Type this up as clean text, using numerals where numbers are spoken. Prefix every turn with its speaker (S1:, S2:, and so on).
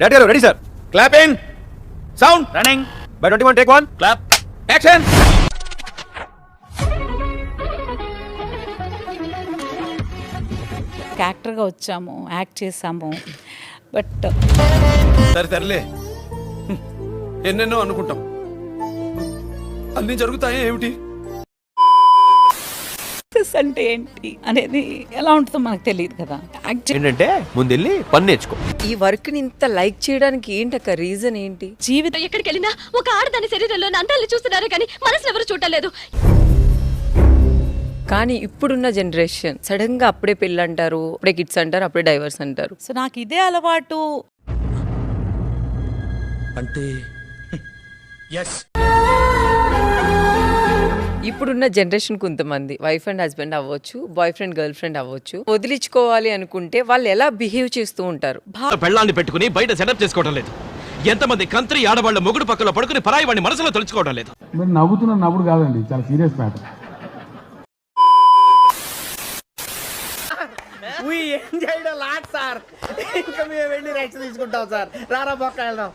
S1: Ready sir. Clap in, sound running. By 21 take 1 clap action.
S2: యాక్టర్గా వచ్చాము, act చేసాము. But
S3: సరేలే, ఎన్నెన్నో అనుకుంటాం, అన్ని జరుగుతాయి ఏమిటి?
S2: అంటే ఏంటి అనేది ఎలా ఉంటుందో మనకు తెలియదు కదా.
S1: ఏంటంటే ముందెళ్ళి పని నేర్చుకో.
S4: ఈ వర్క్ ని ఇంత లైక్ చేయడానికి ఏంటక్క రీజన్ ఏంటి?
S2: జీవితం
S5: ఎక్కడికి వెళ్ళినా ఒక ఆడదాని శరీరంలో అందాన్ని చూస్తున్నారు కానీ మనసులో ఎవరు చూడలేదు.
S4: కానీ ఇప్పుడున్న జనరేషన్ సడన్ గా అప్పుడే పెళ్ళి అంటారు, అప్పుడే కిడ్స్ అంటారు, అప్పుడే డైవర్స్ అంటారు.
S2: సో నాకు ఇదే అలవాటు.
S3: అంటే
S4: ఇప్పుడున్న జనరేషన్ కొంతమంది వైఫ్ అండ్ హస్బెండ్ అవ్వచ్చు, బాయ్ ఫ్రెండ్ గర్ల్ ఫ్రెండ్ అవ్వచ్చు, వదిలించుకోవాలి అనుకుంటే వాళ్ళు ఎలా బిహేవ్ చేస్తూ ఉంటారు.
S6: పెళ్ళాన్ని పెట్టుకుని బయట సెటప్ చేసుకోవడం లేదు. ఎంతమంది కంత్రి ఆడవాళ్ళ మొగుడు పక్కలో పడుకుని పరాయి వాడిని మనసులో తలుచుకోవడం లేదు.
S7: మీరు నవ్వుతున్న నవ్వుడు కాదండి, చాలా serious matter.
S8: Enjoy lot sir. ఇంకా మేము వెళ్ళి రెస్ట్ తీసుకుంటాం సార్. రారా పక్క వెళ్దాం.